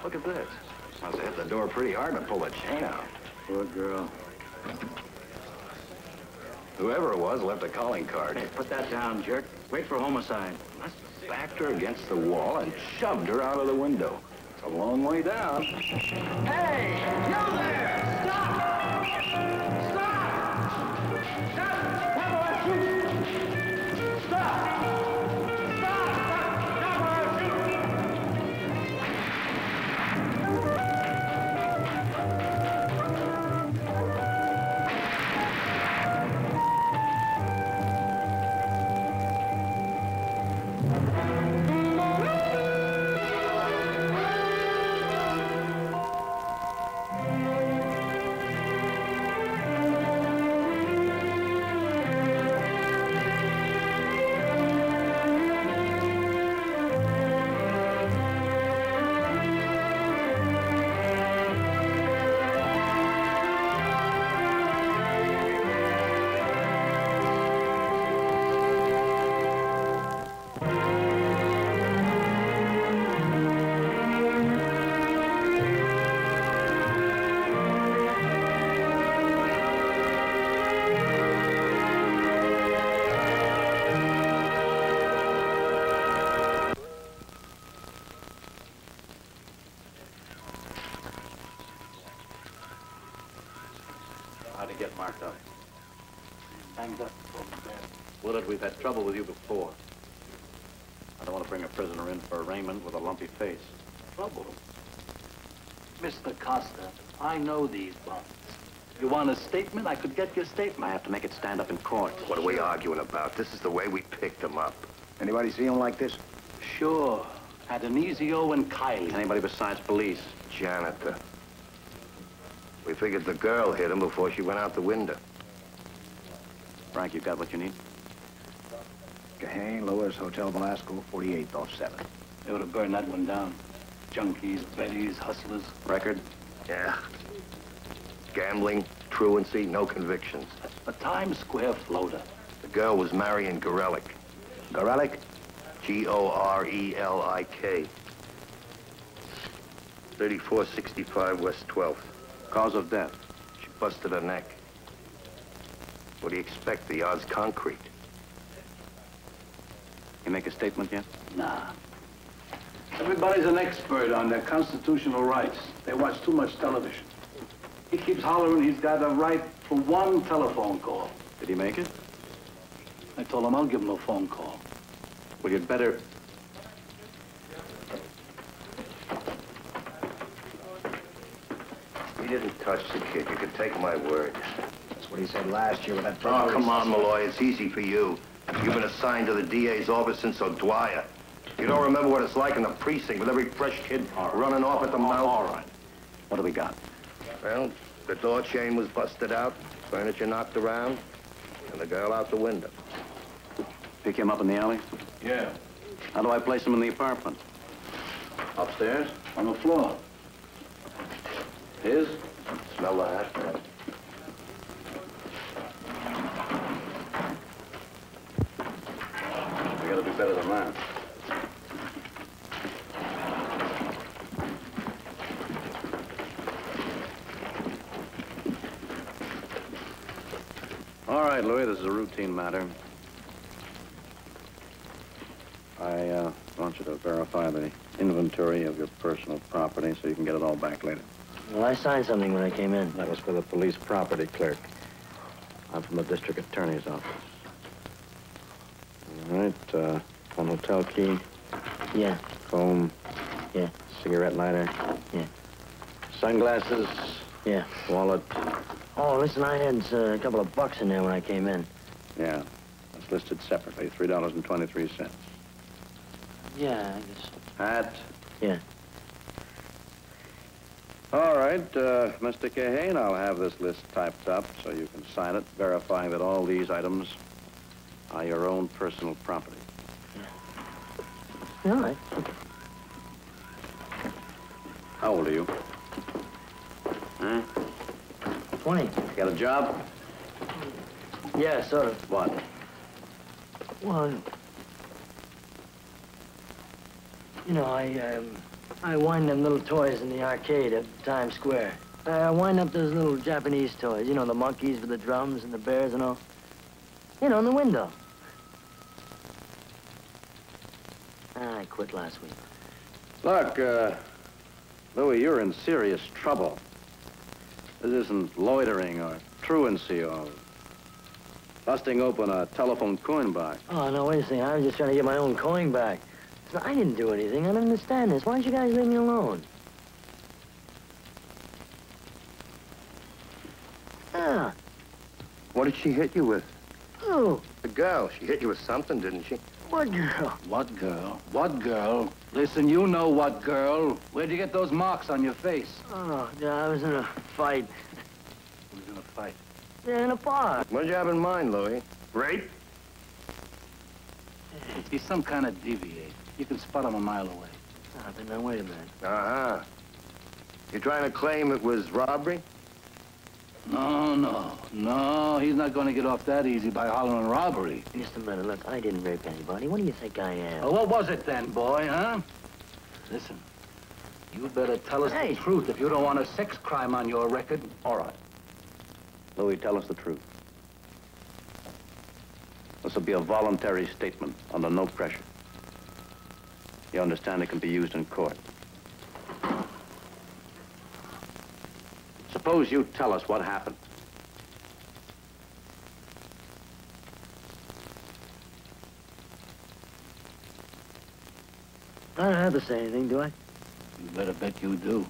Look at this. Must have hit the door pretty hard to pull the chain out. Poor girl. Whoever it was left a calling card. Hey, put that down, jerk. Wait for homicide. Must have backed her against the wall and shoved her out of the window. It's a long way down. Hey! You there! Stop! Stop! Stop! Stop! Shoot! Stop! Stop! Stop! Shoot! How'd it get marked up? Hanged up before the bed. Willard, we've had trouble with you before. I don't want to bring a prisoner in for arraignment with a lumpy face. Trouble? Mr. Costa, I know these bums. You want a statement? I could get your statement. I have to make it stand up in court. What are we arguing about? This is the way we picked him up. Anybody see him like this? Sure. Had an Easy-O and Kylie. Anybody besides police? Janitor. We figured the girl hit him before she went out the window. Frank, you got what you need? Kahane, Lewis, Hotel Velasco, 48th off 7. They would have burned that one down. Junkies, betties, hustlers. Record? Yeah. Gambling, truancy, no convictions. A Times Square floater. The girl was Marion Gorelick. Gorelick? G-O-R-E-L-I-K. 3465 West 12th. Cause of death? She busted her neck. What do you expect? The odds concrete. You make a statement yet? Nah. Everybody's an expert on their constitutional rights. They watch too much television. He keeps hollering he's got a right for one telephone call. Did he make it? I told him I'll give him a phone call. Well, you'd better... He didn't touch the kid. You can take my word. That's what he said last year with that... Oh, come on, Malloy. It's easy for you. You've been assigned to the DA's office since O'Dwyer. You don't remember what it's like in the precinct with every fresh kid running off at the mouth? All right. What do we got? Well, the door chain was busted out, furniture knocked around, and the girl out the window. Pick him up in the alley? Yeah. How do I place him in the apartment? Upstairs? On the floor. His? Smell the hat? We gotta be better than that. All right, Louis, this is a routine matter. I want you to verify the inventory of your personal property so you can get it all back later. Well, I signed something when I came in. That was for the police property clerk. I'm from the district attorney's office. All right, one hotel key. Yeah. Comb. Yeah. Cigarette lighter. Yeah. Sunglasses. Yeah. Wallet. Oh, listen, I had a couple of bucks in there when I came in. Yeah, that's listed separately, $3.23. Yeah, I guess. Hat. Yeah. All right, Mr. Kahane, I'll have this list typed up so you can sign it, verifying that all these items are your own personal property. All right. How old are you? Huh? 20. Got a job? Yeah, sort of. What? Well, you know, I wind them little toys in the arcade at Times Square. I wind up those little Japanese toys. You know, the monkeys with the drums and the bears and all. You know, in the window. I quit last week. Look, Louis, you're in serious trouble. This isn't loitering or truancy or busting open a telephone coin box. Oh, no, wait a second. I was just trying to get my own coin back. So I didn't do anything. I don't understand this. Why don't you guys leave me alone? Ah. What did she hit you with? Oh. The girl. She hit you with something, didn't she? What girl? What girl? What girl? Listen, you know what girl. Where'd you get those marks on your face? Oh, yeah, I was in a fight. Who was in a fight? Yeah, in a park. What did you have in mind, Louis? Rape? He's some kind of deviate. You can spot him a mile away. Ah, but now, wait a minute. Uh-huh. You trying to claim it was robbery? No, he's not going to get off that easy by hollering robbery. Just a minute. Look, I didn't rape anybody. What do you think I am? Well, what was it then, boy, huh? Listen, you better tell us the truth if you don't want a sex crime on your record. All right. Louis, tell us the truth. This will be a voluntary statement under no pressure. You understand it can be used in court. Suppose you tell us what happened. I don't have to say anything, do I? You better bet you do.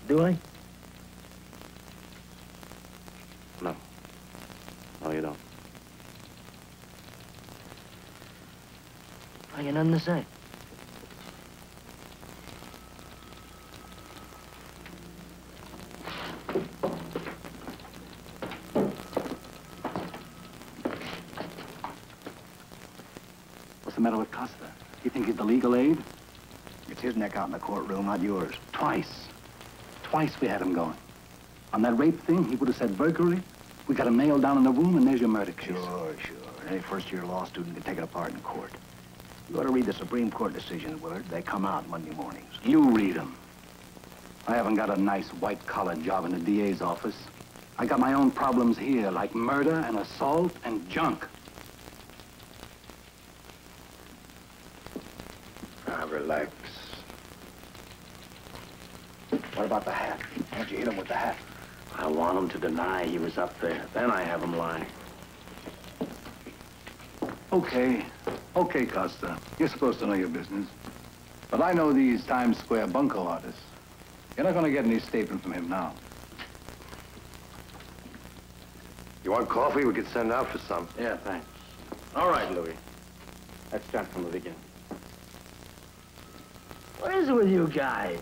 Do I? No. No, you don't. I got nothing to say. What's the matter with Costa? You think he's the legal aid? It's his neck out in the courtroom, not yours. Twice we had him going. On that rape thing, he would have said burglary. We got him nailed down in the room, and there's your murder case. Sure. Any first-year law student can take it apart in court. You ought to read the Supreme Court decisions, Willard. They come out Monday mornings. You read them. I haven't got a nice white-collar job in the DA's office. I got my own problems here, like murder and assault and junk. Now, relax. What about the hat? Why don't you hit him with the hat? I want him to deny he was up there. Then I have him lying. Okay, Costa. You're supposed to know your business. But I know these Times Square bunco artists. You're not going to get any statement from him now. You want coffee? We could send out for some. Yeah, thanks. All right, Louis. Let's start from the beginning. What is it with you guys?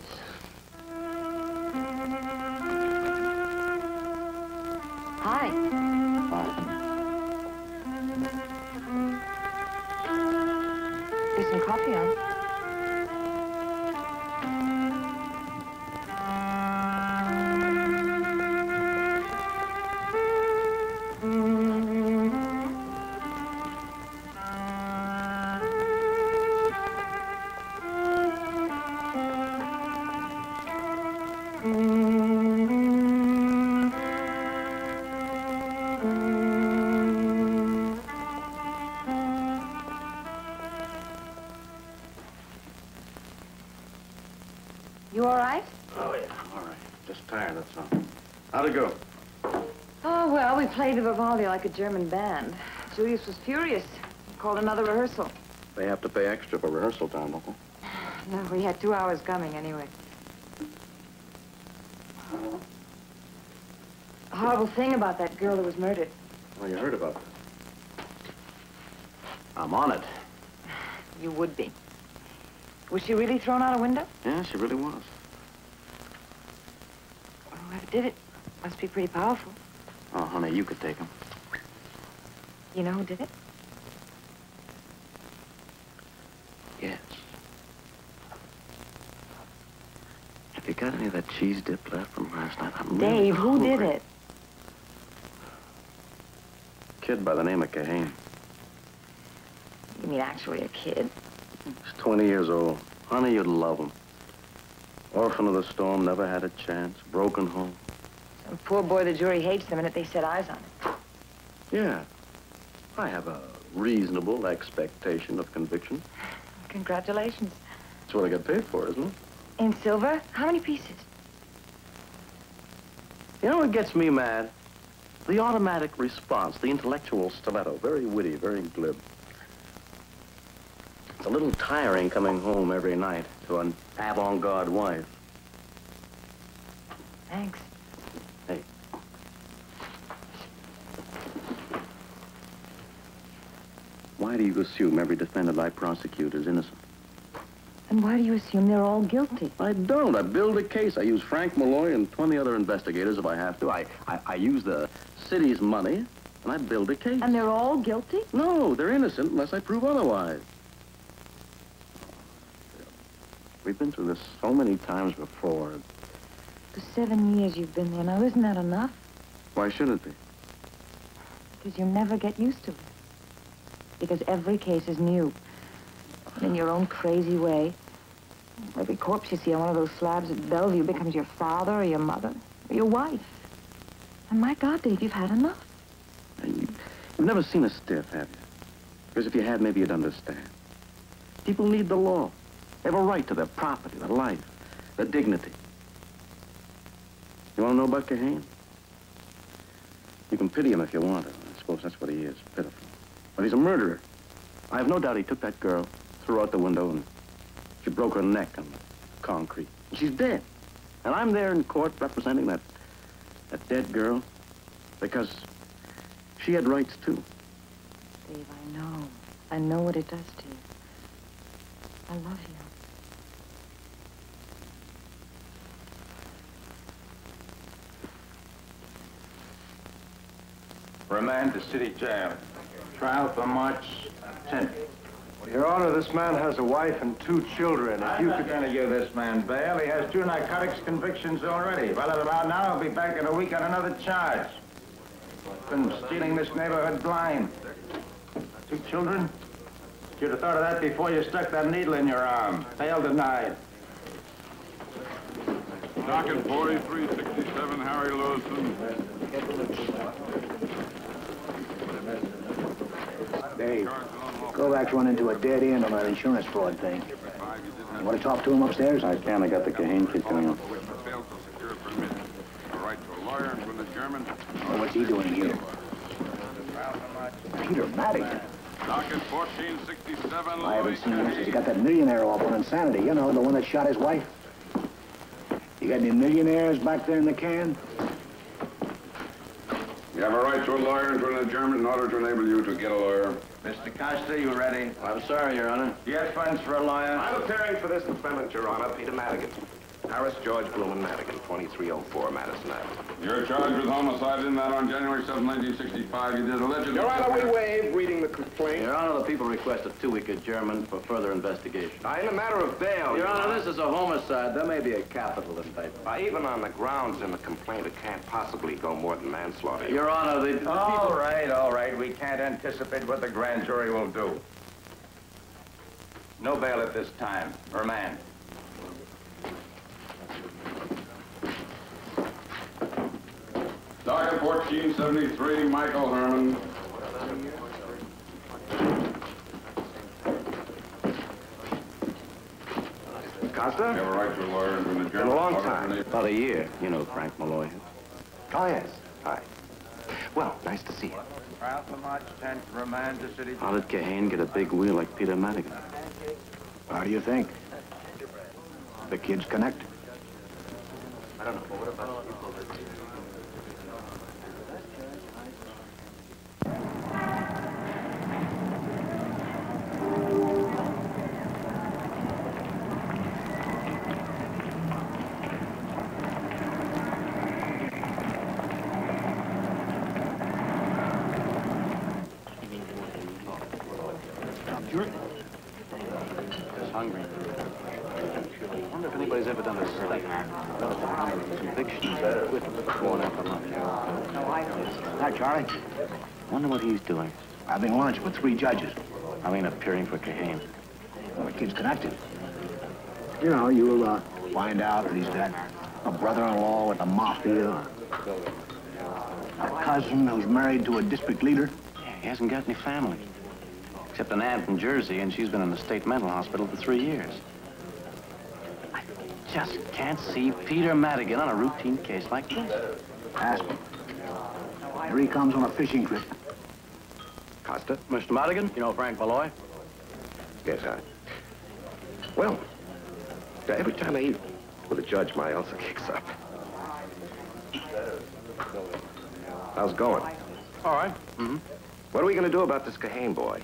Hi. There's some coffee on. You all right? Oh, yeah, all right. Just tired, that's all. How'd it go? Oh, well, we played Vivaldi like a German band. Julius was furious. He called another rehearsal. They have to pay extra for rehearsal time, don't they? No, we had 2 hours coming anyway. A horrible thing about that girl who was murdered. Well, you heard about it. I'm on it. You would be. Was she really thrown out a window? Yeah, she really was. Well, whoever did it must be pretty powerful. Oh, honey, you could take him. You know who did it? Yes. Have you got any of that cheese dip left from last night? I'm really Dave, who did hungry. it? Kid by the name of Kahane. You mean actually a kid? He's 20 years old. Honey, you'd love him. Orphan of the storm, never had a chance. Broken home. Some poor boy the jury hates the minute they set eyes on him. Yeah. I have a reasonable expectation of conviction. Congratulations. That's what I get paid for, isn't it? In silver? How many pieces? You know what gets me mad? The automatic response, the intellectual stiletto. Very witty, very glib. It's a little tiring coming home every night to an avant-garde wife. Thanks. Hey. Why do you assume every defendant I prosecute is innocent? And why do you assume they're all guilty? I don't. I build a case. I use Frank Malloy and 20 other investigators if I have to. I use the city's money, and I build a case. And they're all guilty? No, they're innocent unless I prove otherwise. We've been through this so many times before. The 7 years you've been there, now isn't that enough? Why should it be? Because you never get used to it. Because every case is new. And in your own crazy way, every corpse you see on one of those slabs at Bellevue becomes your father or your mother or your wife. And my God, Dave, you've had enough. You've never seen a stiff, have you? Because if you had, maybe you'd understand. People need the law. They have a right to their property, their life, their dignity. You want to know about Kahane? You can pity him if you want to. I suppose that's what he is, pitiful. But he's a murderer. I have no doubt he took that girl, threw her out the window, and she broke her neck on the concrete. And she's dead. And I'm there in court representing that dead girl because she had rights, too. Dave, I know. I know what it does to you. I love you. Remand to city jail. Trial for March 10th. Your Honor, this man has a wife and 2 children. If I'm you not could... going to give this man bail. He has 2 narcotics convictions already. If I let him out now, he'll be back in a week on another charge. Been stealing this neighborhood blind. 2 children? You'd have thought of that before you stuck that needle in your arm. Bail denied. Docket 4367, Harry Lewison. Dave, Kovacs run into a dead end on that insurance fraud thing. You want to talk to him upstairs? I can. I got the Kahane kid coming up. Failed to secure a permit. A right to a lawyer from the German. Well, what's he doing here? Peter Madigan. Docket 1467. I haven't seen him since he got that millionaire off on insanity. You know, the one that shot his wife. You got any millionaires back there in the can? You have a right to a lawyer and to a German in order to enable you to get a lawyer. Mr. Costa, you ready? I'm sorry, Your Honor. Do you have funds for a lawyer? I'm appearing for this defendant, Your Honor, Peter Madigan. Harris George Blumen Madigan, 2304 Madison Avenue. You're charged with homicide in that on January 7, 1965, you did allegedly... Your Honor, we waive reading the complaint. Your Honor, the people request a 2-week adjournment for further investigation. In a matter of bail, Your Honor, this is a homicide. There may be a capital indictment. Even on the grounds in the complaint, it can't possibly go more than manslaughter. Your Honor, the people... All right. We can't anticipate what the grand jury will do. No bail at this time. Remand. Docket 1473, Michael Herman. Costa? You have a right to a lawyer and to a German. Been a long time. About a year. You know Frank Malloy. Oh, yes. Hi. Well, nice to see you. Trial for March 10th. Remand to city. How did Kahane get a big wheel like Peter Madigan? How do you think? The kids connect? I don't know, but what about you? Hungry. I wonder if anybody's ever done a study. Convictions born after lunch. Hi, Charlie. Wonder what he's doing. Having lunch with 3 judges. I mean, appearing for Kahane. Well, the kid's connected. You know, you'll find out that he's got a brother-in-law with the mafia, a cousin who's married to a district leader. Yeah, he hasn't got any family. Except an aunt in Jersey, and she's been in the state mental hospital for 3 years. I just can't see Peter Madigan on a routine case like this. Ask him. Here he comes on a fishing trip. Costa? Mr. Madigan, you know Frank Malloy? Yes, I. Well, every time I eat with a judge, my ulcer kicks up. How's it going? All right. Mm-hmm. What are we going to do about this Kahane boy?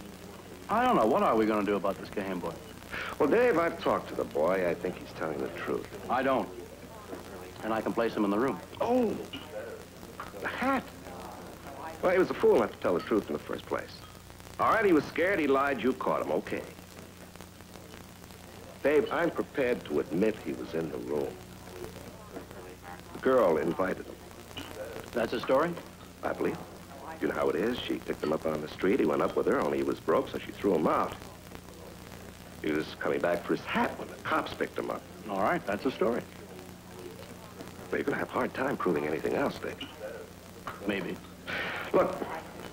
I don't know. What are we going to do about this Kahane boy? Well, Dave, I've talked to the boy. I think he's telling the truth. I don't. And I can place him in the room. Oh, the hat. Well, he was a fool not to tell the truth in the first place. All right, he was scared, he lied, you caught him, okay. Dave, I'm prepared to admit he was in the room. The girl invited him. That's a story? I believe. You know how it is. She picked him up on the street. He went up with her, only he was broke, so she threw him out. He was coming back for his hat when the cops picked him up. All right, that's a story. But you're going to have a hard time proving anything else, Dave. Maybe. Look,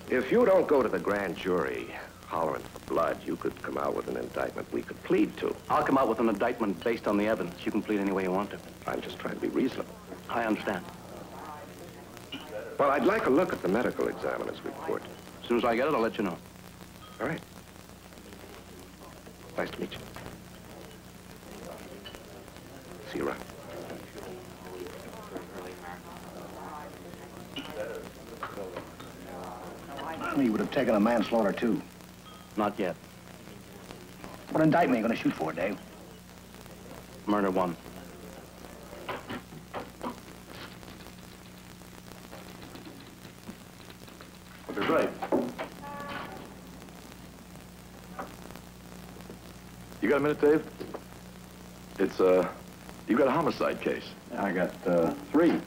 if you don't go to the grand jury hollering for blood, you could come out with an indictment we could plead to. I'll come out with an indictment based on the evidence. You can plead any way you want to. I'm just trying to be reasonable. I understand. Well, I'd like a look at the medical examiner's report. As soon as I get it, I'll let you know. All right. Nice to meet you. See you around. He would have taken a manslaughter, too. Not yet. What indictment are you going to shoot for, Dave? Murder 1. That's right. You got a minute, Dave? It's, you got a homicide case. I got 3.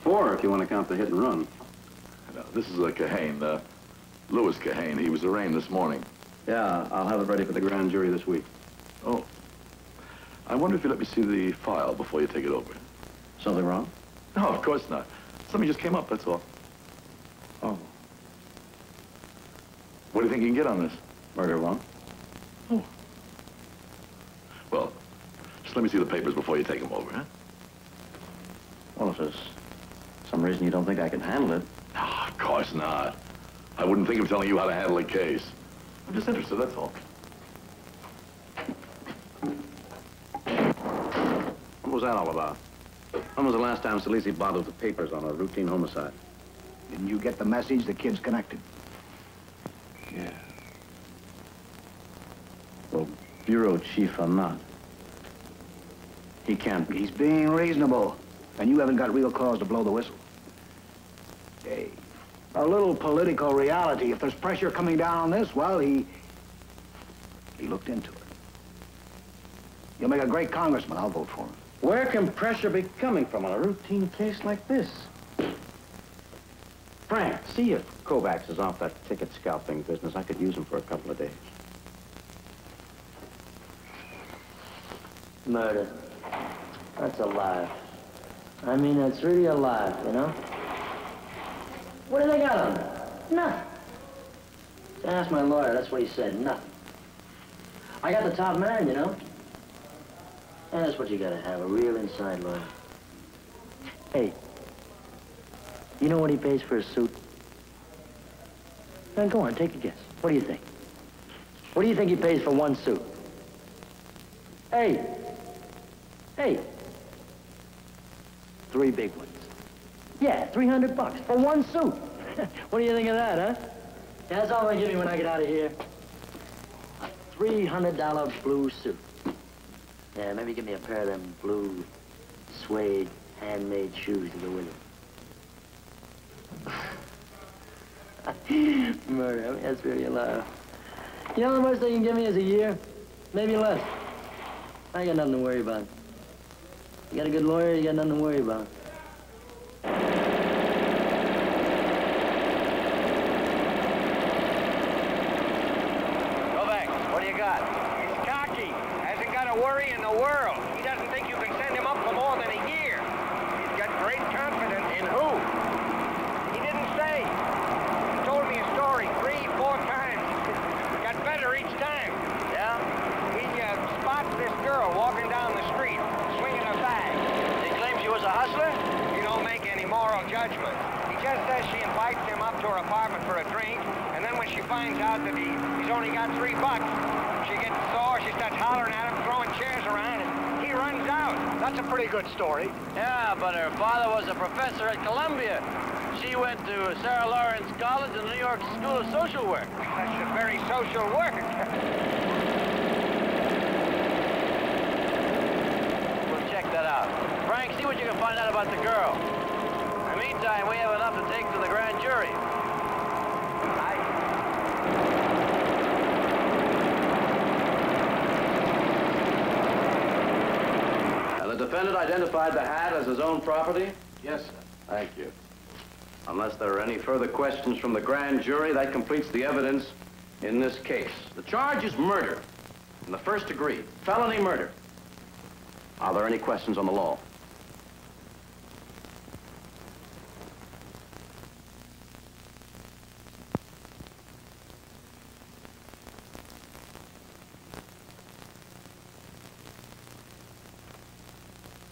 4 if you want to count the hit and run. No, this is Kahane, Louis Kahane. He was arraigned this morning. Yeah, I'll have it ready for the grand jury this week. Oh. I wonder if you let me see the file before you take it over. Something wrong? No, of course not. Something just came up, that's all. Oh. What do you think you can get on this? Murder 1? Oh. Well, just let me see the papers before you take them over, huh? Well, if there's some reason you don't think I can handle it. No, of course not. I wouldn't think of telling you how to handle a case. I'm just interested, that's all. What was that all about? When was the last time Salisi bothered the papers on a routine homicide? Didn't you get the message? The kid's connected. Yeah. Well, bureau chief or not, he can't be. He's being reasonable. And you haven't got real cause to blow the whistle. Hey, a little political reality. If there's pressure coming down on this, well, he looked into it. You'll make a great congressman. I'll vote for him. Where can pressure be coming from on a routine case like this? Frank, see if Kovacs is off that ticket scalping business. I could use him for a couple of days. Murder. That's alive. I mean, that's really alive, you know? What do they got on that? Nothing. So ask my lawyer, that's what he said, nothing. I got the top man, you know? And that's what you gotta have, a real inside lawyer. Hey, you know what he pays for a suit? Now, go on, take a guess. What do you think? What do you think he pays for one suit? Hey! Hey! 3 big ones. Yeah, $300 for one suit. What do you think of that, huh? Yeah, that's all they give me when I get out of here. A $300 blue suit. Yeah, maybe give me a pair of them blue suede handmade shoes to go with it. Murder, I mean, that's really a lot. You know how much they can give me is a year? Maybe less. I ain't got nothing to worry about. You got a good lawyer, you got nothing to worry about. Kovacs, what do you got? He's cocky. Hasn't got a word salary in the world. He doesn't think you can send him up for more than a year. He's got great confidence in who? He didn't say. He told me a story 3, 4 times. Got better each time. Yeah? He spots this girl walking down the street, swinging her bag. He claims she was a hustler? He don't make any moral judgment. He just says she invites him up to her apartment for a drink, and then when she finds out that he's only got $3, she gets sore, she starts hollering at him, throwing chairs around, and he runs out. That's a pretty good story. Yeah, but her father was a professor at Columbia. She went to Sarah Lawrence College and the New York School of Social Work. That's just very social work. We'll check that out. Frank, see what you can find out about the girl. In the meantime, we have enough to take to the grand jury. The defendant identified the hat as his own property? Yes, sir. Thank you. Unless there are any further questions from the grand jury, that completes the evidence in this case. The charge is murder in the first degree, felony murder. Are there any questions on the law?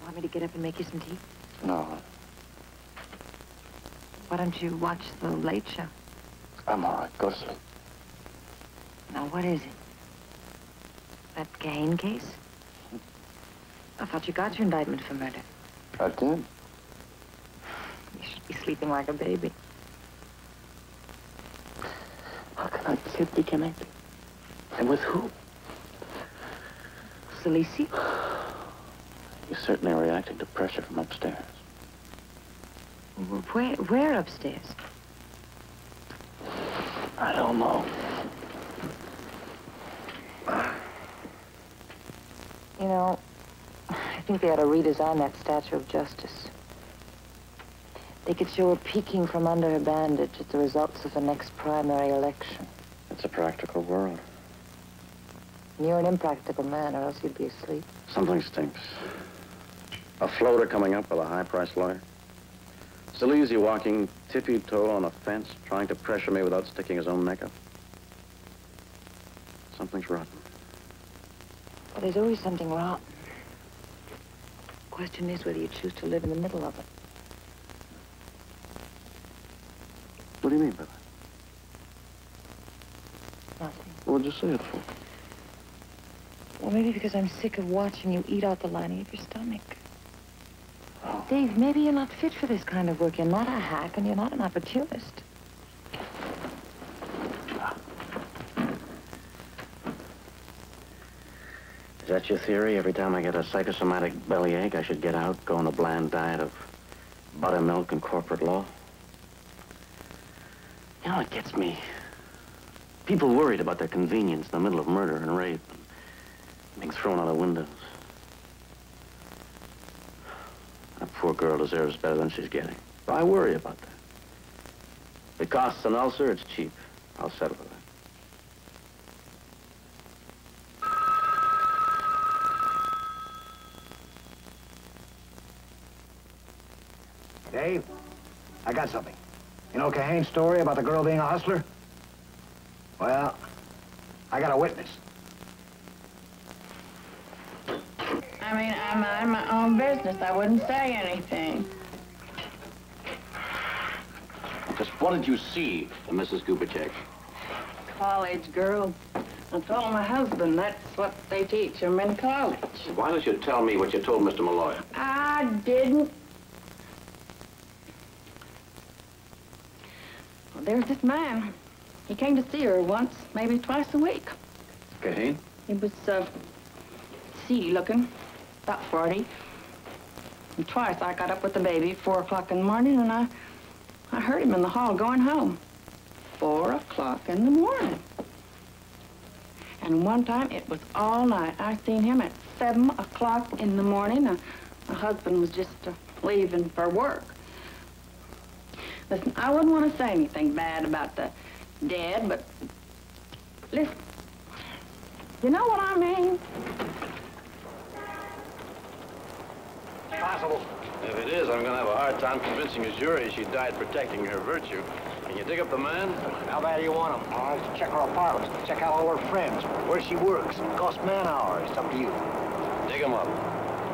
Want me to get up and make you some tea? No, Why don't you watch the Late Show? I'm all right. Go to sleep. Now, what is it? That Gain case? I thought you got your indictment for murder. I did. You should be sleeping like a baby. How can a kid be connected? And with who? Salisi? He's certainly reacting to pressure from upstairs. Where upstairs? I don't know. You know, I think they ought to redesign that Statue of Justice. They could show her peeking from under her bandage at the results of the next primary election. It's a practical world. You're an impractical man, or else you'd be asleep. Something stinks. A floater coming up with a high-priced lawyer. Salisi walking tippy-toe on a fence, trying to pressure me without sticking his own neck up. Something's rotten. Well, there's always something rotten. The question is whether you choose to live in the middle of it. What do you mean by that? Nothing. What'd you say it for? Well, maybe because I'm sick of watching you eat out the lining of your stomach. Dave, maybe you're not fit for this kind of work. You're not a hack, and you're not an opportunist. Is that your theory? Every time I get a psychosomatic bellyache, I should get out, go on a bland diet of buttermilk and corporate law? You know, it gets me. People worried about their convenience in the middle of murder and rape and being thrown out of windows. That poor girl deserves better than she's getting. But I worry about that. If it costs an ulcer, it's cheap. I'll settle for that. Dave, I got something. You know Cahane's story about the girl being a hustler? Well, I got a witness. I mean, I mind my own business. I wouldn't say anything. Just what did you see, Mrs. Gubacek? College girl. I told my husband that's what they teach them in college. Why don't you tell me what you told Mr. Malloy? I didn't. Well, there's this man. He came to see her once, maybe twice a week. Cahane? He was, seedy looking, about 40. And twice I got up with the baby, 4 o'clock in the morning, and I heard him in the hall going home. 4 o'clock in the morning. And one time, it was all night. I seen him at 7 o'clock in the morning. My husband was just leaving for work. Listen, I wouldn't want to say anything bad about the dead, but listen, you know what I mean? possible. If it is, I'm going to have a hard time convincing a jury she died protecting her virtue. Can you dig up the man? How bad do you want him? I'll have to check her apartments, check out all her friends, where she works, cost man hours. It's up to you. Dig him up.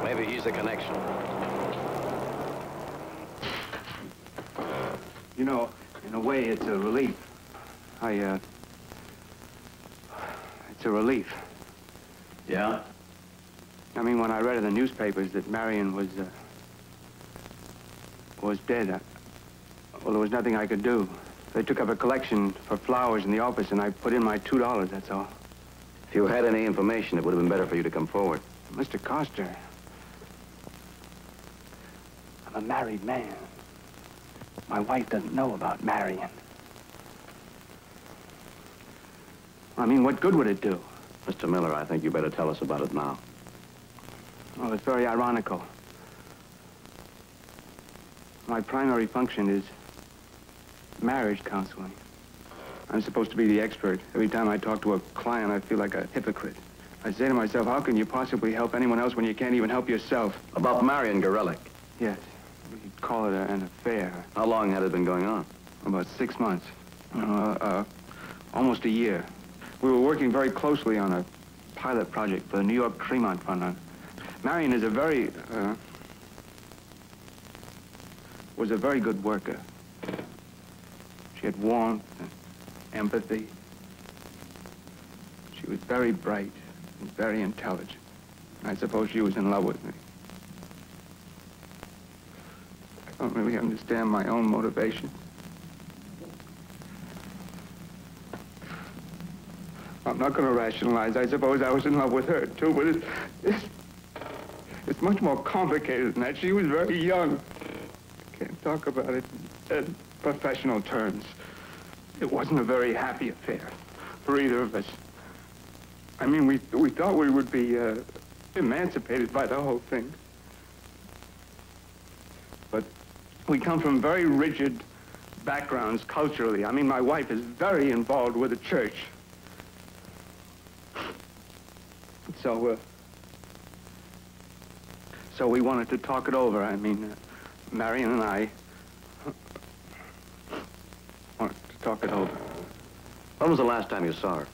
Maybe he's the connection. You know, in a way, it's a relief. It's a relief. Yeah? I mean, when I read in the newspapers that Marion was dead, well, there was nothing I could do. They took up a collection for flowers in the office, and I put in my $2, that's all. If you had any information, it would have been better for you to come forward. Mr. Coster, I'm a married man. My wife doesn't know about Marion. I mean, what good would it do? Mr. Miller, I think you better tell us about it now. Well, it's very ironical. My primary function is marriage counseling. I'm supposed to be the expert. Every time I talk to a client, I feel like a hypocrite. I say to myself, how can you possibly help anyone else when you can't even help yourself? About Marion Gorelick? Yes. You'd call it an affair. How long had it been going on? About 6 months. Almost a year. We were working very closely on a pilot project for the New York Tremont Fund. Marion is was a very good worker. She had warmth and empathy. She was very bright and very intelligent. I suppose she was in love with me. I don't really understand my own motivation. I'm not going to rationalize. I suppose I was in love with her, too, but it's much more complicated than that. She was very young. I can't talk about it in professional terms. It wasn't a very happy affair for either of us. I mean, we thought we would be emancipated by the whole thing. But we come from very rigid backgrounds culturally. I mean, my wife is very involved with the church. So we wanted to talk it over. I mean, Marion and I wanted to talk it over. When was the last time you saw her?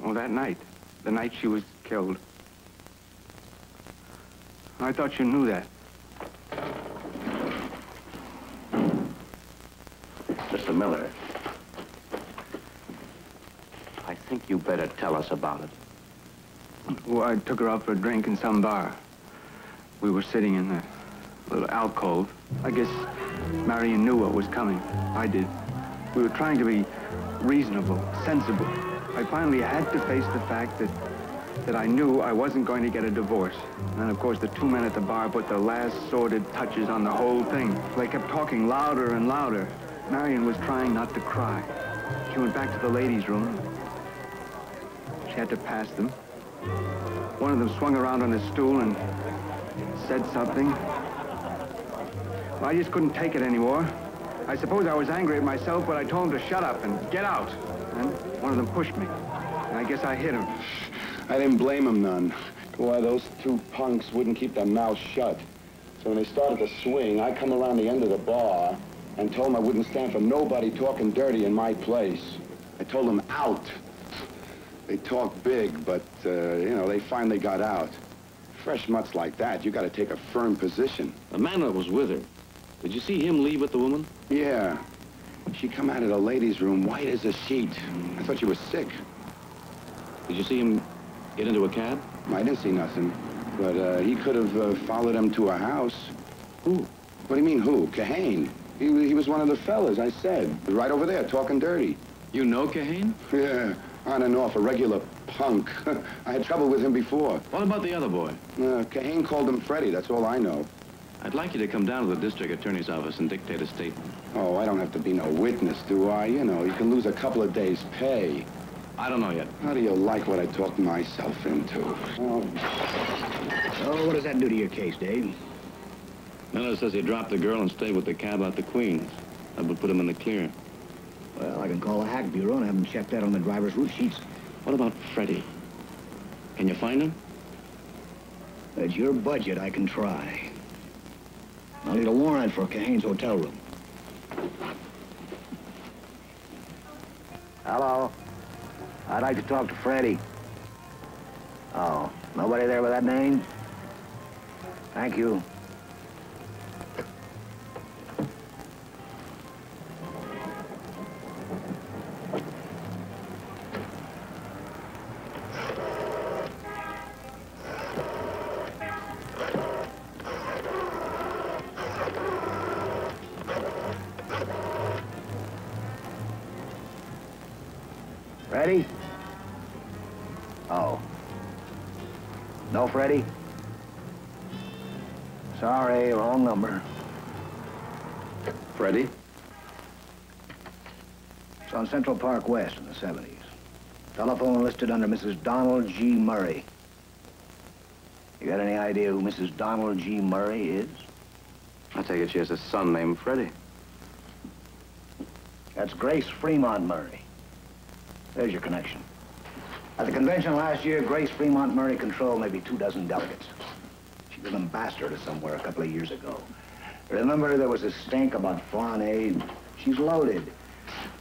Well, that night. The night she was killed. I thought you knew that. Mr. Miller, I think you better tell us about it. Well, I took her out for a drink in some bar. We were sitting in a little alcove. I guess Marion knew what was coming. I did. We were trying to be reasonable, sensible. I finally had to face the fact that I knew I wasn't going to get a divorce. And then, of course, the two men at the bar put the last sordid touches on the whole thing. They kept talking louder and louder. Marion was trying not to cry. She went back to the ladies' room. She had to pass them. One of them swung around on his stool and said something. Well, I just couldn't take it anymore. I suppose I was angry at myself, but I told him to shut up and get out. And one of them pushed me. And I guess I hit him. I didn't blame him none. Why, those two punks wouldn't keep their mouths shut. So when they started to swing, I come around the end of the bar and told them I wouldn't stand for nobody talking dirty in my place. I told them out. They talk big, but, you know, they finally got out. Fresh mutts like that, you got to take a firm position. The man that was with her, did you see him leave with the woman? Yeah. She come out of the ladies' room white as a sheet. I thought she was sick. Did you see him get into a cab? I didn't see nothing, but he could have followed them to a house. Who? What do you mean, who? Kahane. He was one of the fellas, I said. Right over there, talking dirty. You know Kahane? Yeah, on and off, a regular punk. I had trouble with him before. What about the other boy? Kahane called him Freddie, that's all I know. I'd like you to come down to the district attorney's office and dictate a statement. Oh, I don't have to be no witness, do I? You know, you can lose a couple of days' pay. I don't know yet. How do you like what I talked myself into? Oh. So what does that do to your case, Dave? Miller says he dropped the girl and stayed with the cab out to Queens. That would put him in the clear. Well, I can call the hack bureau and have them check that on the driver's route sheets. What about Freddie? Can you find him? That's your budget, I can try. I'll need a warrant for Cahane's hotel room. Hello. I'd like to talk to Freddie. Oh, nobody there with that name? Thank you. Freddie? Oh. No, Freddie? Sorry, wrong number. Freddie? It's on Central Park West in the 70s. Telephone listed under Mrs. Donald G. Murray. You got any idea who Mrs. Donald G. Murray is? I take it she has a son named Freddie. That's Grace Fremont Murray. There's your connection. At the convention last year, Grace Fremont Murray controlled maybe 24 delegates. She was an ambassador to somewhere a couple of years ago. Remember, there was a stink about foreign aid? She's loaded.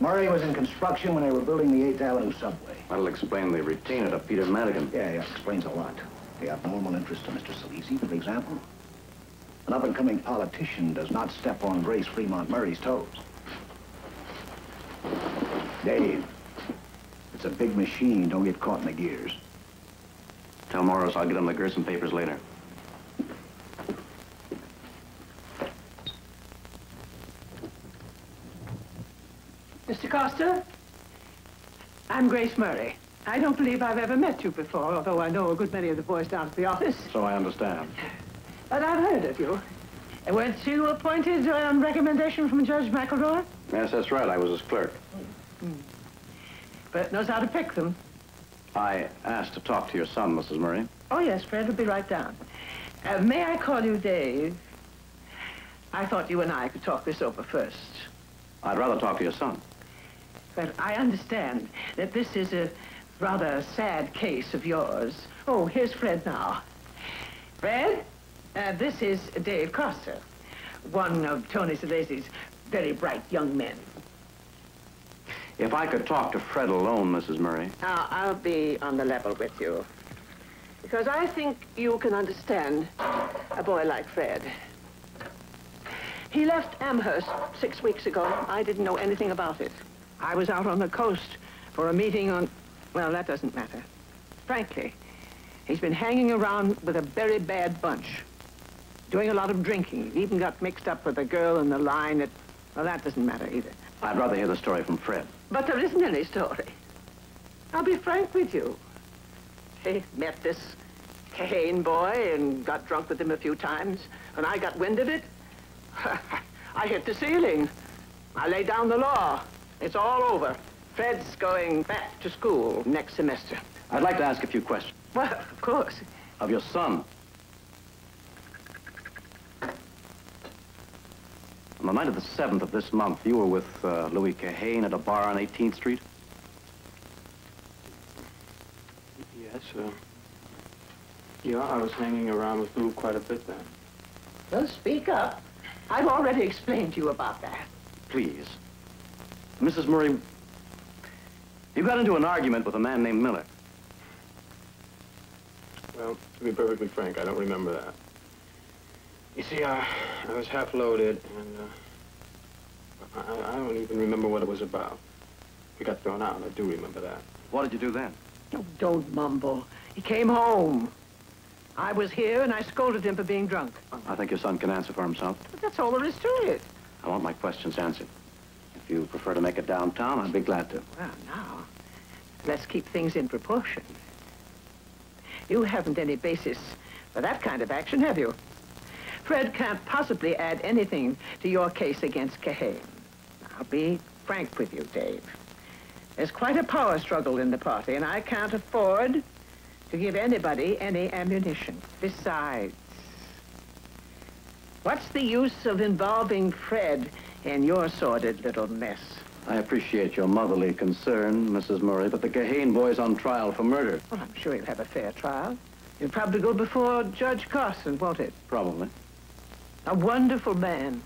Murray was in construction when they were building the 8th Avenue subway. That'll explain the retainer to Peter Madigan. Yeah, explains a lot. The abnormal interest of Mr. Salisi, for example. An up-and-coming politician does not step on Grace Fremont Murray's toes. Dave, it's a big machine. Don't get caught in the gears. Tell Morris I'll get him the Gerson papers later. Mr. Costa, I'm Grace Murray. I don't believe I've ever met you before, although I know a good many of the boys down at the office. So I understand. But I've heard of you. Weren't you appointed on recommendation from Judge McElroy? Yes, that's right. I was his clerk. Fred knows how to pick them. I asked to talk to your son, Mrs. Murray. Oh, yes, Fred will be right down. May I call you Dave? I thought you and I could talk this over first. I'd rather talk to your son. But I understand that this is a rather sad case of yours. Oh, here's Fred now. Fred, this is Dave Costa, one of Tony Salesi's very bright young men. If I could talk to Fred alone, Mrs. Murray. Now, I'll be on the level with you. Because I think you can understand a boy like Fred. He left Amherst 6 weeks ago. I didn't know anything about it. I was out on the coast for a meeting on... Well, that doesn't matter. Frankly, he's been hanging around with a very bad bunch. Doing a lot of drinking. He even got mixed up with a girl in the line at... Well, that doesn't matter either. I'd rather hear the story from Fred. But there isn't any story. I'll be frank with you. He met this Cahane boy and got drunk with him a few times. When I got wind of it, I hit the ceiling. I laid down the law. It's all over. Fred's going back to school next semester. I'd like to ask a few questions. Well, of course. Of your son. On the night of the 7th of this month, you were with Louis Cahane at a bar on 18th Street? Yes, yeah, I was hanging around with Lou quite a bit then. Well, speak up. I've already explained to you about that. Please. Mrs. Murray, you got into an argument with a man named Miller. Well, to be perfectly frank, I don't remember that. You see, I was half loaded, and I don't even remember what it was about. We got thrown out, I do remember that. What did you do then? Oh, don't mumble. He came home. I was here, and I scolded him for being drunk. I think your son can answer for himself. But that's all there is to it. I want my questions answered. If you prefer to make it downtown, I'd be glad to. Well, now, let's keep things in proportion. You haven't any basis for that kind of action, have you? Fred can't possibly add anything to your case against Cahane. I'll be frank with you, Dave. There's quite a power struggle in the party, and I can't afford to give anybody any ammunition. Besides, what's the use of involving Fred in your sordid little mess? I appreciate your motherly concern, Mrs. Murray, but the Cahane boy's on trial for murder. Well, I'm sure he'll have a fair trial. It'll probably go before Judge Carson, won't it? Probably. A wonderful man.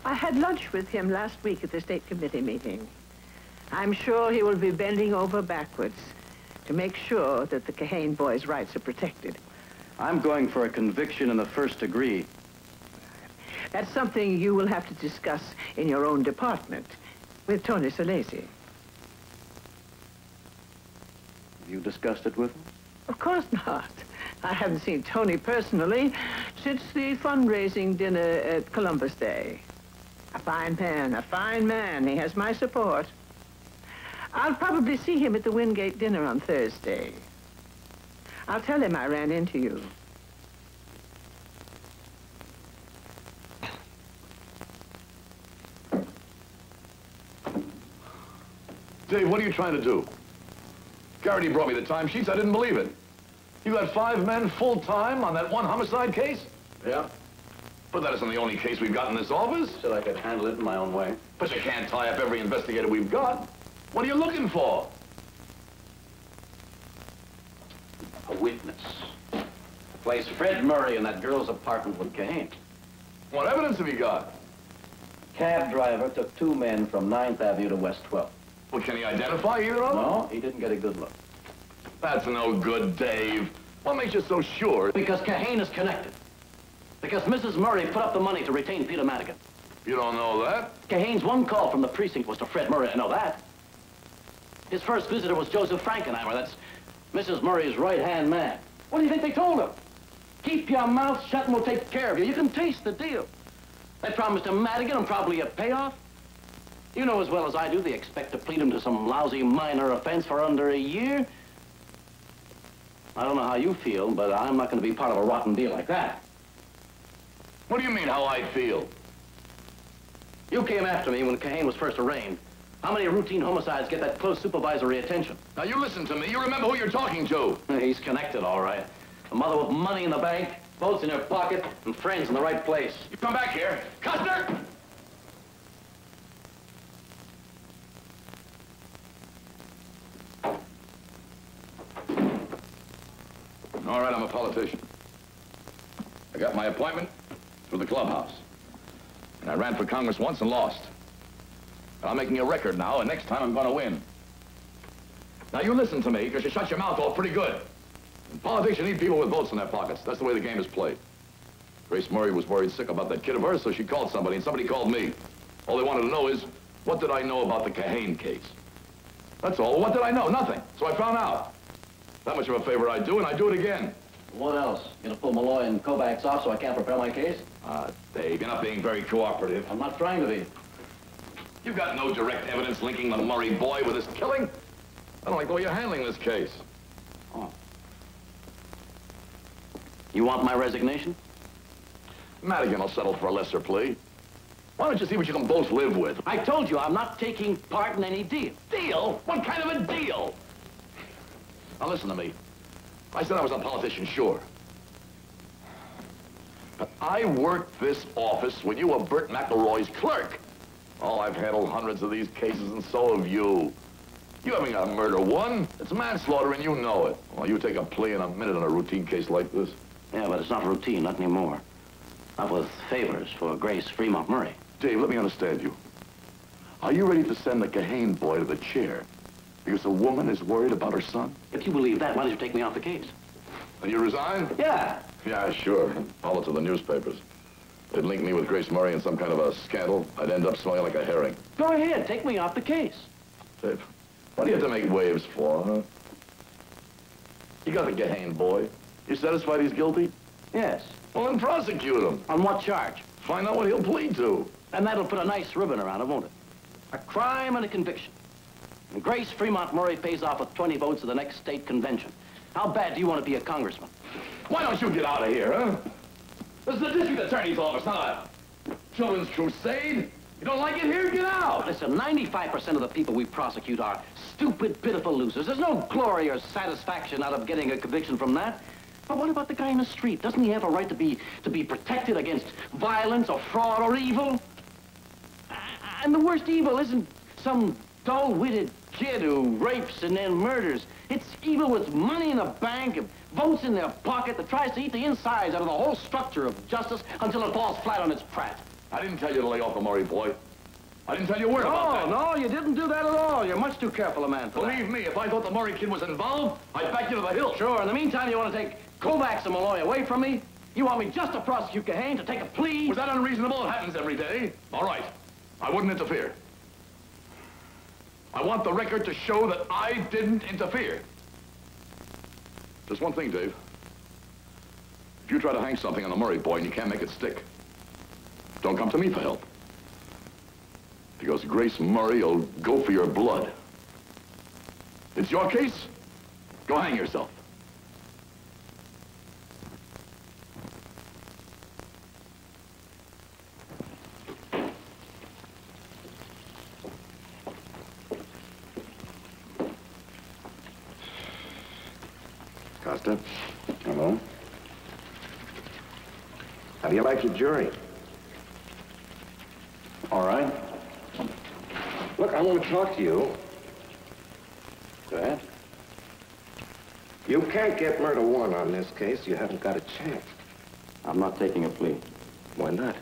I had lunch with him last week at the State Committee meeting. I'm sure he will be bending over backwards to make sure that the Kahane boys' rights are protected. I'm going for a conviction in the first degree. That's something you will have to discuss in your own department with Tony Salesi. Have you discussed it with him? Of course not. I haven't seen Tony personally since the fundraising dinner at Columbus Day. A fine man. He has my support. I'll probably see him at the Wingate dinner on Thursday. I'll tell him I ran into you. Dave, what are you trying to do? Garrity brought me the timesheets. I didn't believe it. You got 5 men full-time on that one homicide case? Yeah. But that isn't the only case we've got in this office. Said I could handle it in my own way. But you can't tie up every investigator we've got. What are you looking for? A witness. Placed Fred Murray in that girl's apartment with Kahane. What evidence have you got? Cab driver took 2 men from 9th Avenue to West 12th. Well, can he identify either of them? No, he didn't get a good look. That's no good, Dave. What makes you so sure? Because Kahane is connected. Because Mrs. Murray put up the money to retain Peter Madigan. You don't know that? Kahane's one call from the precinct was to Fred Murray, I know that. His first visitor was Joseph Frankenheimer. That's Mrs. Murray's right-hand man. What do you think they told him? Keep your mouth shut and we'll take care of you. You can taste the deal. They promised him Madigan and probably a payoff. You know as well as I do, they expect to plead him to some lousy minor offense for under a year. I don't know how you feel, but I'm not going to be part of a rotten deal like that. What do you mean, how I feel? You came after me when Kahane was first arraigned. How many routine homicides get that close supervisory attention? Now, you listen to me. You remember who you're talking to. He's connected, all right. A mother with money in the bank, boats in her pocket, and friends in the right place. You come back here. Custer! All right, I'm a politician. I got my appointment through the clubhouse. And I ran for Congress once and lost. But I'm making a record now, and next time I'm going to win. Now, you listen to me, because you shut your mouth off pretty good. And politicians need people with votes in their pockets. That's the way the game is played. Grace Murray was worried sick about that kid of hers, so she called somebody, and somebody called me. All they wanted to know is, what did I know about the Kahane case? That's all. What did I know? Nothing. So I found out. That much of a favor I do, and I do it again. What else? You gonna pull Malloy and Kovacs off so I can't prepare my case? Dave, you're not being very cooperative. I'm not trying to be. You've got no direct evidence linking the Murray boy with this killing. I don't like the way you're handling this case. Oh. You want my resignation? Madigan will settle for a lesser plea. Why don't you see what you can both live with? I told you I'm not taking part in any deal. Deal? What kind of a deal? Now listen to me. I said I was a politician, sure. But I worked this office when you were Burt McElroy's clerk. Oh, I've handled hundreds of these cases, and so have you. You haven't got murder one. It's manslaughter, and you know it. Well, you take a plea in a minute on a routine case like this. Yeah, but it's not routine, not anymore. Not with favors for Grace Fremont Murray. Dave, let me understand you. Are you ready to send the Kahane boy to the chair because a woman is worried about her son? If you believe that, why don't you take me off the case? And you resign? Yeah. Yeah, sure. All it to the newspapers. They'd link me with Grace Murray in some kind of a scandal. I'd end up smelling like a herring. Go ahead, take me off the case. Dave, what do you have to make waves for, huh? You got the Kahane boy. You satisfied he's guilty? Yes. Well, then prosecute him. On what charge? Find out what he'll plead to. And that'll put a nice ribbon around it, won't it? A crime and a conviction. And Grace Fremont Murray pays off with 20 votes at the next state convention. How bad do you want to be a congressman? Why don't you get out of here, huh? This is the district attorney's office, not a children's crusade. You don't like it here? Get out. Listen, 95% of the people we prosecute are stupid, pitiful losers. There's no glory or satisfaction out of getting a conviction from that. But what about the guy in the street? Doesn't he have a right to be protected against violence or fraud or evil? And the worst evil isn't some dull-witted kid who rapes and then murders. It's evil with money in the bank and votes in their pocket that tries to eat the insides out of the whole structure of justice until it falls flat on its prat. I didn't tell you to lay off the Murray boy. I didn't tell you a word about that. No, you didn't do that at all. You're much too careful a man for that. Believe me, if I thought the Murray kid was involved, I'd back you to the hill. Sure. In the meantime, you want to take Kovacs and Malloy away from me? You want me just to prosecute Kahane, to take a plea? Was that unreasonable? It happens every day. All right. I wouldn't interfere. I want the record to show that I didn't interfere. Just one thing, Dave. If you try to hang something on the Murray boy and you can't make it stick, don't come to me for help. Because Grace Murray will go for your blood. It's your case. Go hang yourself. Costa? Hello? How do you like your jury? All right. Look, I want to talk to you. Go ahead. You can't get murder one on this case. You haven't got a chance. I'm not taking a plea. Why not?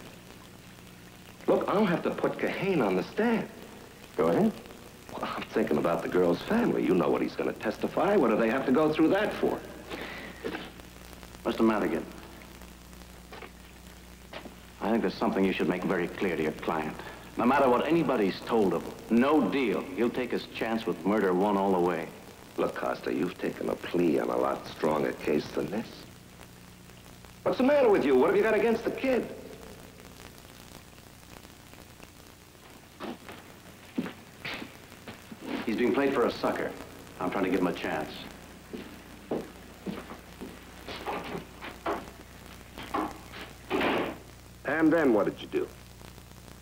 Look, I'll have to put Kahane on the stand. Go ahead. Well, I'm thinking about the girl's family. You know what he's going to testify. What do they have to go through that for? Mr. Madigan, I think there's something you should make very clear to your client. No matter what anybody's told him, no deal. He'll take his chance with murder one all the way. Look, Costa, you've taken a plea on a lot stronger case than this. What's the matter with you? What have you got against the kid? He's being played for a sucker. I'm trying to give him a chance. And then what did you do?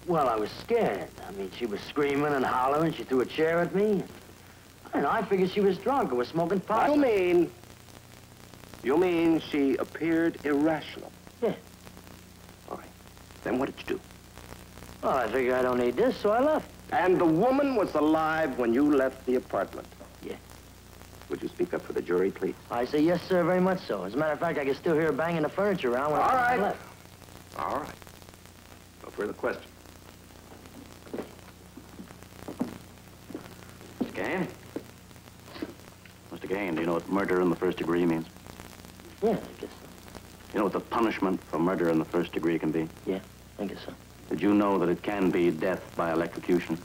Well, I was scared. I mean, she was screaming and hollering. She threw a chair at me. I don't know, I figured she was drunk or was smoking pot. You mean she appeared irrational? Yeah. All right. Then what did you do? Well, I figured I don't need this, so I left. And the woman was alive when you left the apartment? Yeah. Would you speak up for the jury, please? I say yes, sir, very much so. As a matter of fact, I can still hear her banging the furniture around when I left. All right. No further questions. Mr. Kahane? Mr. Kahane, do you know what murder in the first degree means? Yeah, I guess so. You know what the punishment for murder in the first degree can be? Yeah, I guess so. Did you know that it can be death by electrocution?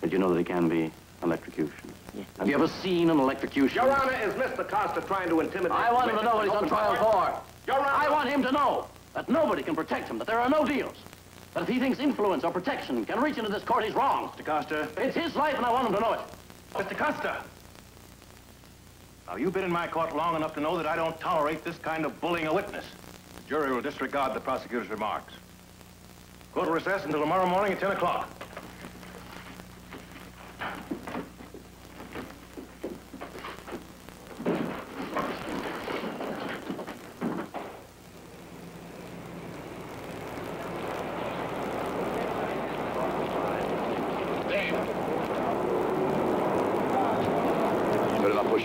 Did you know that it can be electrocution? Yeah. Have you ever seen an electrocution? Your Honor, is Mr. Costa trying to intimidate... I want him to know what he's on trial for. Your Honor... I want him to know that nobody can protect him, that there are no deals. That if he thinks influence or protection can reach into this court, he's wrong. Mr. Costa. It's his life, and I want him to know it. Mr. Costa. Now, you've been in my court long enough to know that I don't tolerate this kind of bullying a witness. The jury will disregard the prosecutor's remarks. Court will recess until tomorrow morning at 10 o'clock.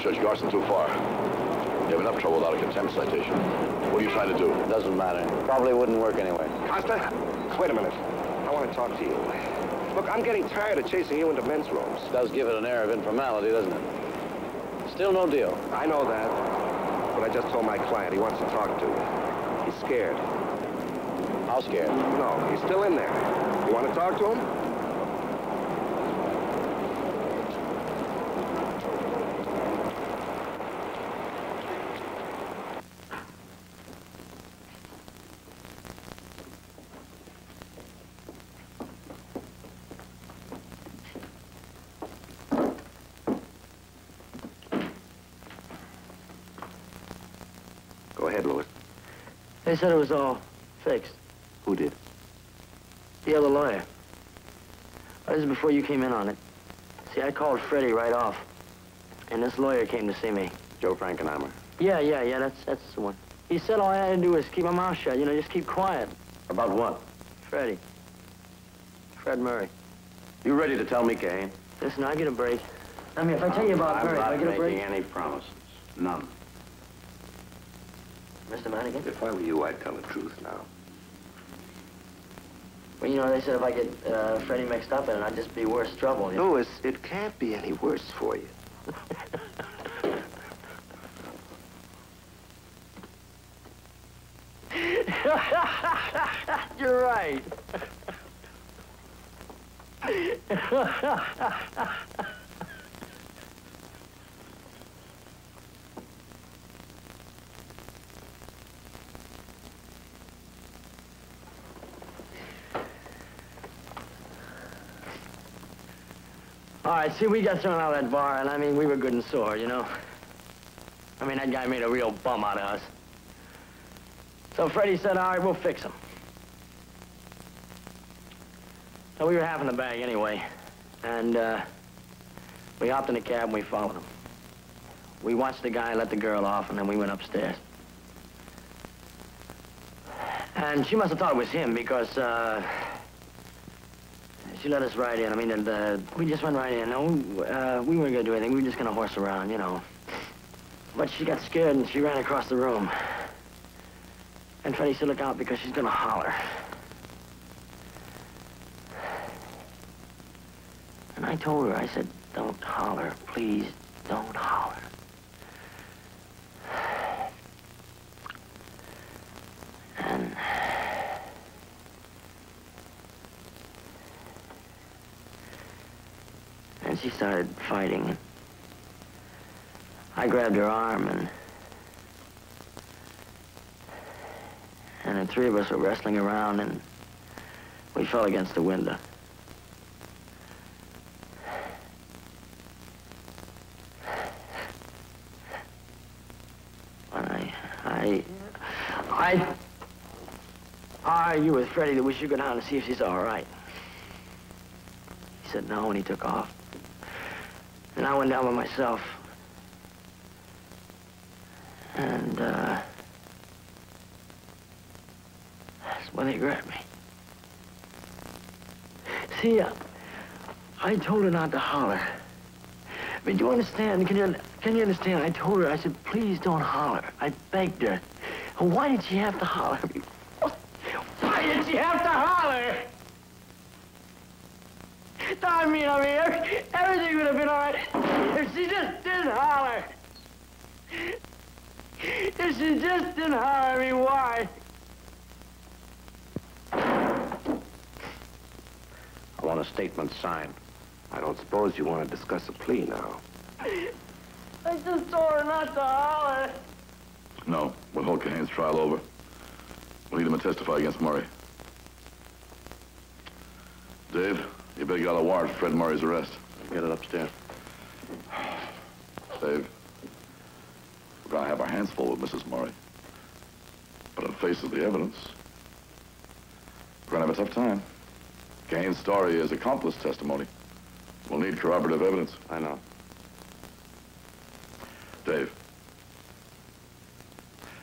Judge Garson too far. You have enough trouble without a contempt citation. What are you trying to do? It doesn't matter. Probably wouldn't work anyway. Costa, wait a minute. I want to talk to you. Look, I'm getting tired of chasing you into men's rooms. Does give it an air of informality, doesn't it? Still no deal. I know that. But I just told my client he wants to talk to you. He's scared. How scared? No, he's still in there. You want to talk to him? Go ahead, Louis. They said it was all fixed. Who did? The other lawyer. This is before you came in on it. See, I called Freddie right off. And this lawyer came to see me. Joe Frankenheimer. Yeah, that's the one. He said all I had to do was keep my mouth shut, you know, just keep quiet. About what? Freddie. Fred Murray. You ready to tell me, Kahane? Listen, I get a break. I mean, if I tell you about Perry, if I get a break... I'm not making any promises. None. Mr. Mannigan? If I were you, I'd tell the truth now. Well, you know, they said if I get Freddie mixed up in it, I'd just be worse trouble. You know? Louis, it can't be any worse for you. You're right. All right, see, we got thrown out of that bar, and I mean, we were good and sore, you know? I mean, that guy made a real bum out of us. So Freddie said, all right, we'll fix him. So we were half in the bag anyway, and we hopped in a cab and we followed him. We watched the guy let the girl off, and then we went upstairs. And she must have thought it was him because she let us right in. I mean, we just went right in. No, we weren't going to do anything. We were just going to horse around, you know. But she got scared and she ran across the room. And Freddie said, look out, because she's going to holler. And I told her, I said, don't holler. Please, don't holler. And she started fighting. I grabbed her arm, and the three of us were wrestling around, and we fell against the window. I argued with Freddie that we should go down and see if she's all right. He said no, and he took off. And I went down by myself. And, that's when they grabbed me. See, I told her not to holler. But do you understand? Can you understand? I told her, I said, please don't holler. I begged her. Why did she have to holler? Why did she have to holler? I mean, everything would have been all right if she just didn't holler. If she just didn't holler, I mean, why? I want a statement signed. I don't suppose you want to discuss a plea now. I just told her not to holler. No, we'll hold Cahane's trial over. We'll need him to testify against Murray. Dave, you better get out a warrant for Fred Murray's arrest. Get it upstairs. Dave, we're gonna have our hands full with Mrs. Murray. But in the face of the evidence, we're gonna have a tough time. Cahane's story is accomplice testimony. We'll need corroborative evidence. I know. Dave,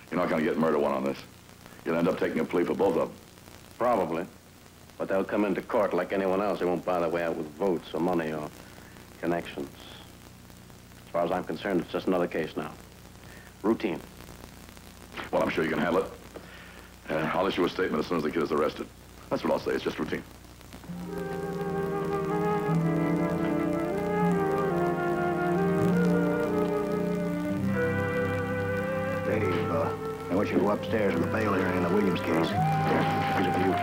you're not gonna get murder one on this. You'll end up taking a plea for both of them. Probably. But they'll come into court like anyone else. They won't buy their way out with votes or money or connections. As far as I'm concerned, it's just another case now. Routine. Well, I'm sure you can handle it. I'll issue a statement as soon as the kid is arrested. That's what I'll say. It's just routine. Dave, I want you to go upstairs to the bail hearing in the Williams case. Here, here's a view.